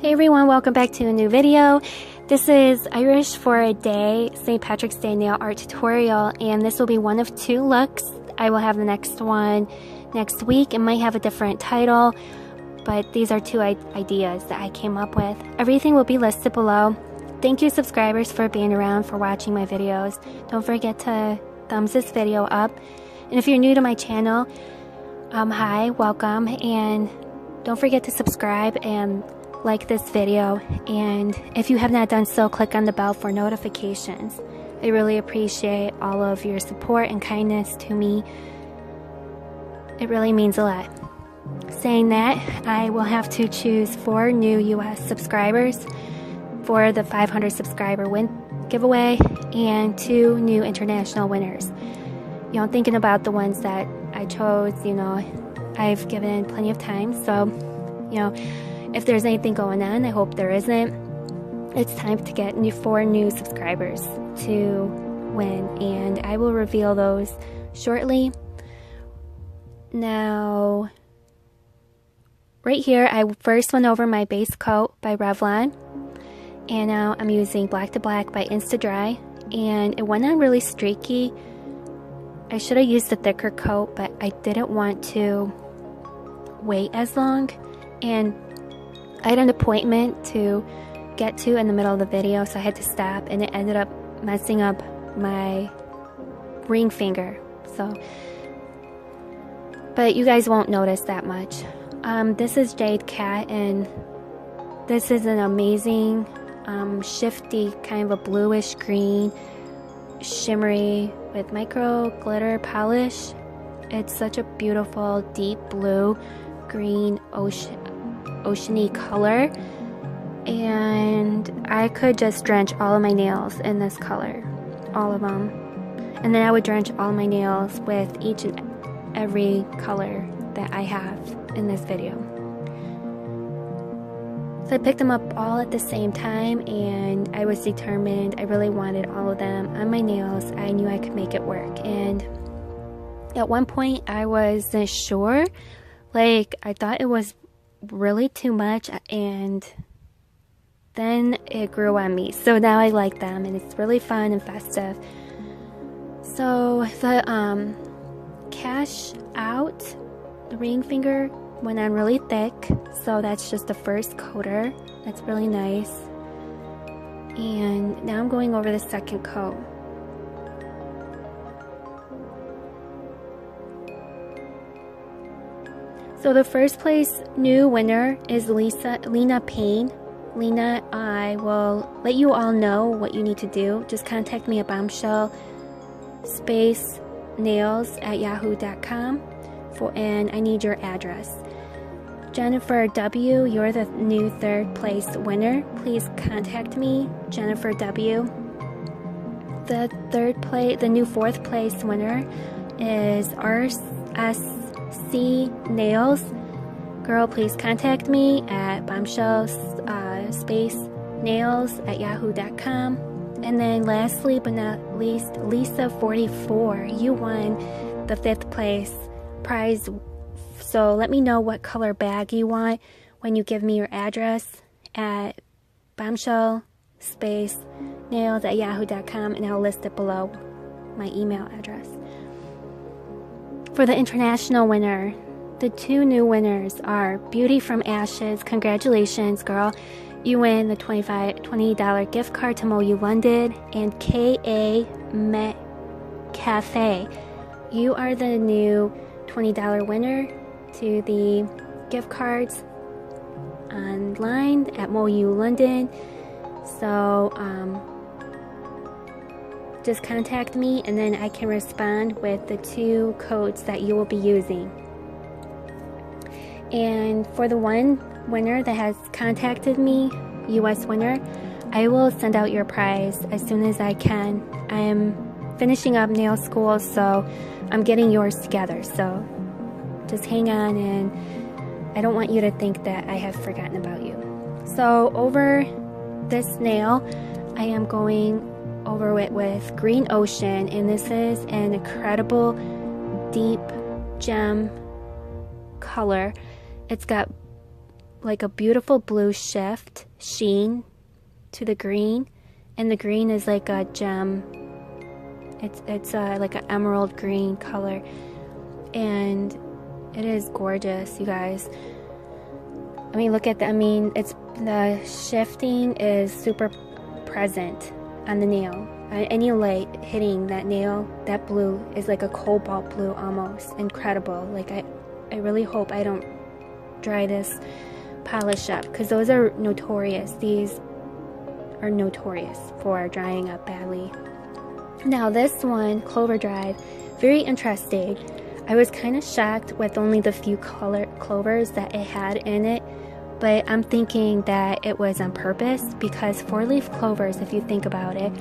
Hey everyone, welcome back to a new video. This is Irish for a Day St. Patrick's Day nail art tutorial, and this will be one of two looks. I will have the next one next week. It might have a different title, but these are two ideas that I came up with. Everything will be listed below. Thank you subscribers for being around, for watching my videos. Don't forget to thumbs this video up. And if you're new to my channel, hi, welcome, and don't forget to subscribe and like this video, and if you have not done so, click on the bell for notifications. I really appreciate all of your support and kindness to me. It really means a lot. Saying that, I will have to choose 4 new US subscribers for the 500 subscriber giveaway and 2 new international winners. You know, thinking about the ones that I chose, you know, I've given plenty of time, so, you know, if there's anything going on, I hope there isn't. It's time to get 4 new subscribers to win, and I will reveal those shortly. Now, right here, I first went over my base coat by Revlon, and now I'm using Black to Black by Instadry, and it went on really streaky. I should have used a thicker coat, but I didn't want to wait as long, and I had an appointment to get to in the middle of the video, so I had to stop, and it ended up messing up my ring finger. So, but you guys won't notice that much. This is Jade Cat, and this is an amazing, shifty, kind of a bluish green, shimmery with micro glitter polish. It's such a beautiful deep blue, green, oceany color, and I could just drench all of my nails in this color, all of them, and then I would drench all my nails with each and every color that I have in this video. So I picked them up all at the same time, and I was determined. I really wanted all of them on my nails. I knew I could make it work, and at one point I wasn't sure, like I thought it was really too much, and then it grew on me, so now I like them, and it's really fun and festive. So the cash out, the ring finger went on really thick, so that's just the first coater. That's really nice, and now I'm going over the second coat. So the first place new winner is Lena Payne. Lena, I will let you all know what you need to do. Just contact me at bombshell-nails@yahoo.com and I need your address. Jennifer W., you're the new 3rd place winner. Please contact me, Jennifer W. The new 4th place winner is RSC Nails. Girl, please contact me at bombshell-nails@yahoo.com. And then lastly but not least, Lisa 44, you won the 5th place prize. So let me know what color bag you want when you give me your address at bombshell-nails@yahoo.com, and I'll list it below my email address. For the international winner, the 2 new winners are Beauty from Ashes. Congratulations, girl. You win the $20 gift card to MoU London, and K.A. Met Cafe. You are the new $20 winner to the gift cards online at MoU London. So, just contact me, and then I can respond with the 2 codes that you will be using. And for the one winner that has contacted me, US winner, I will send out your prize as soon as I can. I am finishing up nail school, so I'm getting yours together. So just hang on, and I don't want you to think that I have forgotten about you. So over this nail, I am going over it with Green Ocean, and this is an incredible deep gem color. It's got like a beautiful blue sheen to the green, and the green is like a gem. It's like an emerald green color, and it is gorgeous, you guys. I mean, look at that. I mean, the shifting is super present on the nail. Any light hitting that nail, that blue is like a cobalt blue almost. Incredible. Like I really hope I don't dry this polish up, because those are notorious. These are notorious for drying up badly. Now this one, Clover Drive, very interesting. I was kind of shocked with only the few clovers that it had in it, but I'm thinking that it was on purpose, because 4-leaf clovers, if you think about it,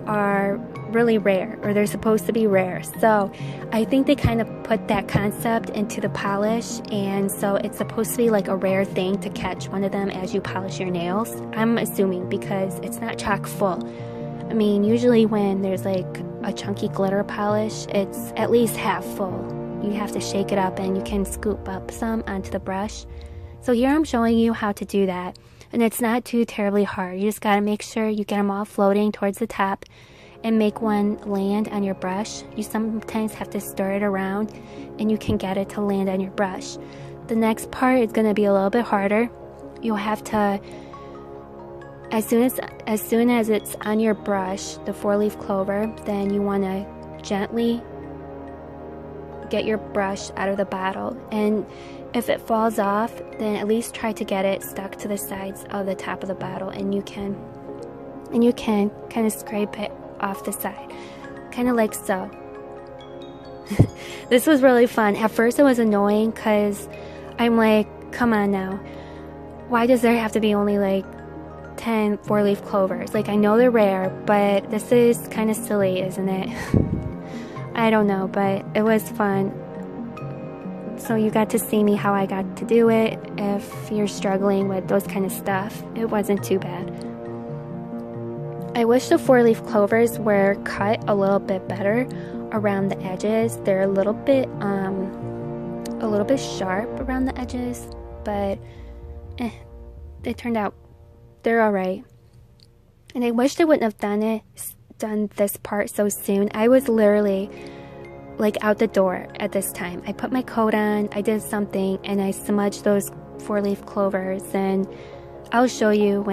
are really rare, or they're supposed to be rare. So I think they kind of put that concept into the polish, and so it's supposed to be like a rare thing to catch one of them as you polish your nails. I'm assuming, because it's not chock full. I mean, usually when there's like a chunky glitter polish, it's at least half full. You have to shake it up, and you can scoop up some onto the brush. So here I'm showing you how to do that, and it's not too terribly hard. You just got to make sure you get them all floating towards the top and make one land on your brush. You sometimes have to stir it around, and you can get it to land on your brush. The next part is going to be a little bit harder. You'll have to, as soon as it's on your brush, the 4-leaf clover, then you want to gently get your brush out of the bottle, and if it falls off, then at least try to get it stuck to the sides of the top of the bottle, and you can kind of scrape it off the side, kind of like so. This was really fun. At first it was annoying, because I'm like, come on now, why does there have to be only like 10 4-leaf clovers? Like, I know they're rare, but this is kind of silly, isn't it? I don't know, but it was fun. So you got to see me how I got to do it. If you're struggling with those kind of stuff, it wasn't too bad. I wish the 4-leaf clovers were cut a little bit better around the edges. They're a little bit sharp around the edges, but they turned out, they're alright. And I wish they wouldn't have done this part so soon. I was literally like out the door at this time. I put my coat on, I did something, and I smudged those 4-leaf clovers, and I'll show you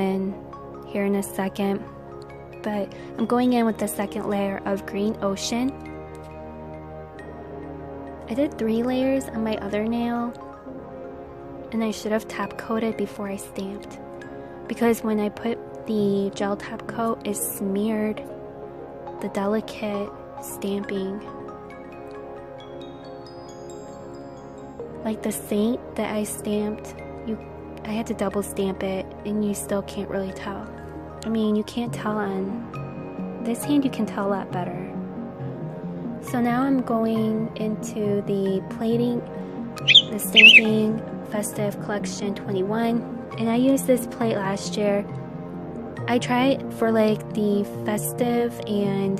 here in a second. But I'm going in with the second layer of Green Ocean. I did 3 layers on my other nail, and I should have top coated before I stamped, because when I put the gel top coat, it smeared the delicate stamping. Like the saint that I stamped, I had to double stamp it, and you still can't really tell. I mean, you can't tell on this hand, you can tell a lot better. So now I'm going into the plating, the stamping Festive Collection 21, and I used this plate last year. I tried for like the Festive and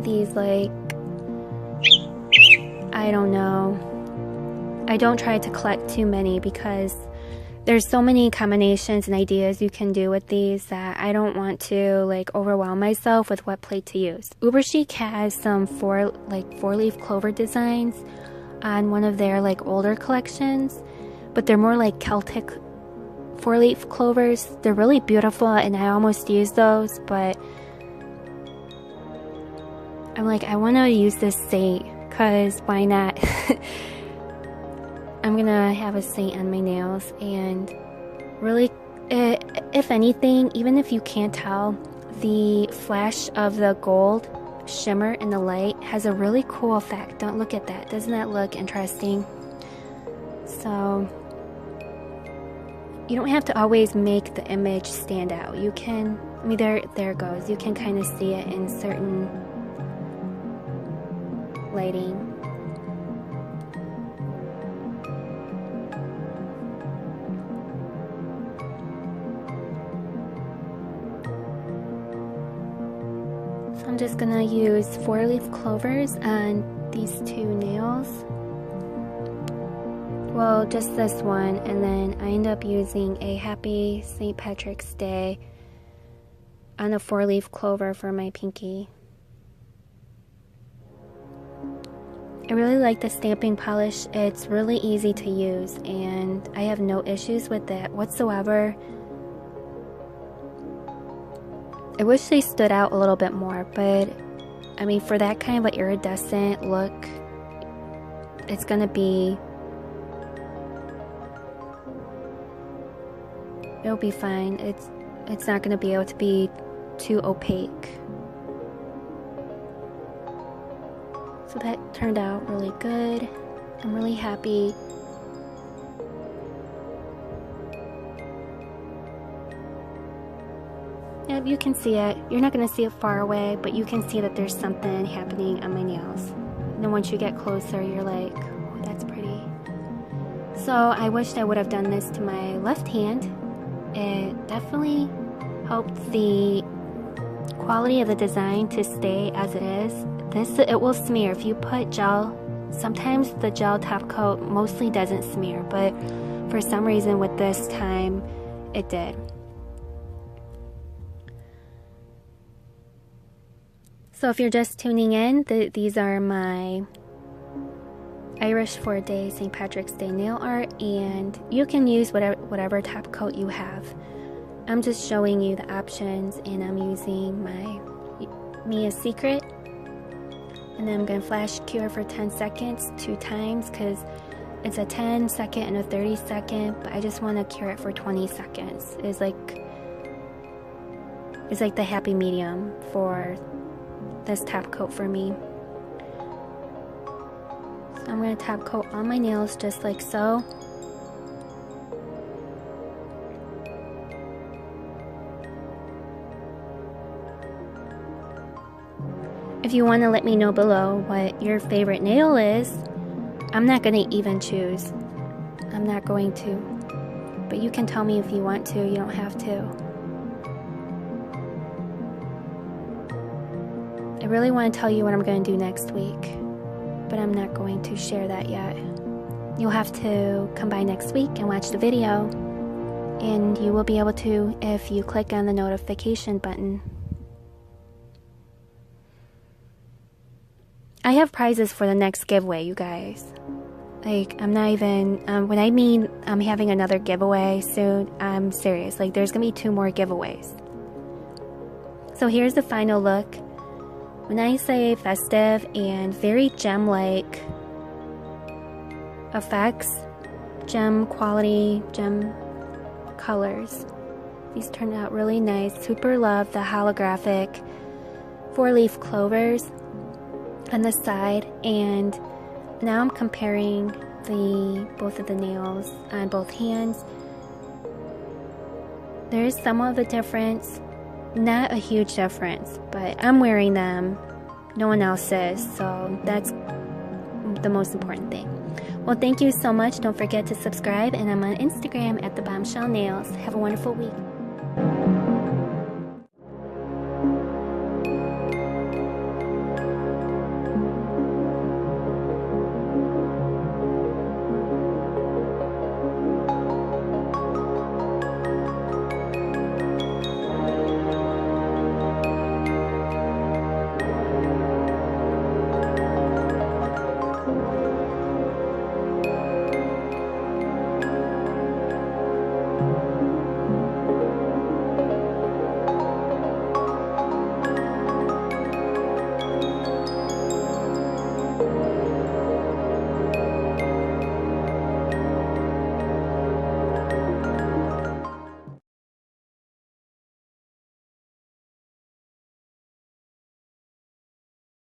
these, like, I don't know. I don't try to collect too many, because there's so many combinations and ideas you can do with these that I don't want to like overwhelm myself with what plate to use. Uber Chic has some 4-leaf clover designs on one of their like older collections, but they're more like Celtic 4-leaf clovers. They're really beautiful, and I almost used those, but I'm like, I want to use this saint, because why not? I'm gonna have a saint on my nails, and really, if anything, even if you can't tell, the flash of the gold shimmer in the light has a really cool effect. Don't look at that. Doesn't that look interesting? So you don't have to always make the image stand out. You can, I mean, there it goes. You can kind of see it in certain lighting. So I'm just gonna use 4-leaf clovers on these 2 nails. Well, well, just this one, and then I end up using a Happy St. Patrick's Day on a 4-leaf clover for my pinky. I really like the stamping polish. It's really easy to use and I have no issues with it whatsoever. I wish they stood out a little bit more, but I mean, for that kind of an iridescent look, it's gonna be, it'll be fine. It's not gonna be able to be too opaque. So that turned out really good. I'm really happy. Yep, you can see it. You're not going to see it far away, but you can see that there's something happening on my nails. And then once you get closer, you're like, oh, that's pretty. So I wished I would have done this to my left hand. It definitely helped the quality of the design to stay as it is. It will smear if you put gel. Sometimes the gel top coat mostly doesn't smear, but for some reason with this time it did. So if you're just tuning in, these are my Irish for a Day St. Patrick's Day nail art, and you can use whatever top coat you have. I'm just showing you the options, and I'm using my Mia's Secret. And then I'm going to flash cure for 10 seconds 2 times because it's a 10 second and a 30 second, but I just want to cure it for 20 seconds. It's like the happy medium for this top coat for me. So I'm going to top coat on my nails just like so. If you want to let me know below what your favorite nail is, I'm not going to even choose. I'm not going to. But you can tell me if you want to, you don't have to. I really want to tell you what I'm going to do next week, but I'm not going to share that yet. You'll have to come by next week and watch the video, and you will be able to if you click on the notification button. I have prizes for the next giveaway, you guys. Like, I'm not even, when I mean I'm having another giveaway soon, I'm serious. Like, there's gonna be 2 more giveaways. So here's the final look. When I say festive and very gem-like effects, gem quality, gem colors, these turned out really nice. Super love the holographic 4-leaf clovers on the side, and now I'm comparing both of the nails on both hands. There's some of a difference, not a huge difference, but I'm wearing them, no one else is, so that's the most important thing. Well, thank you so much. Don't forget to subscribe, and I'm on Instagram at the Bombshell Nails. Have a wonderful week.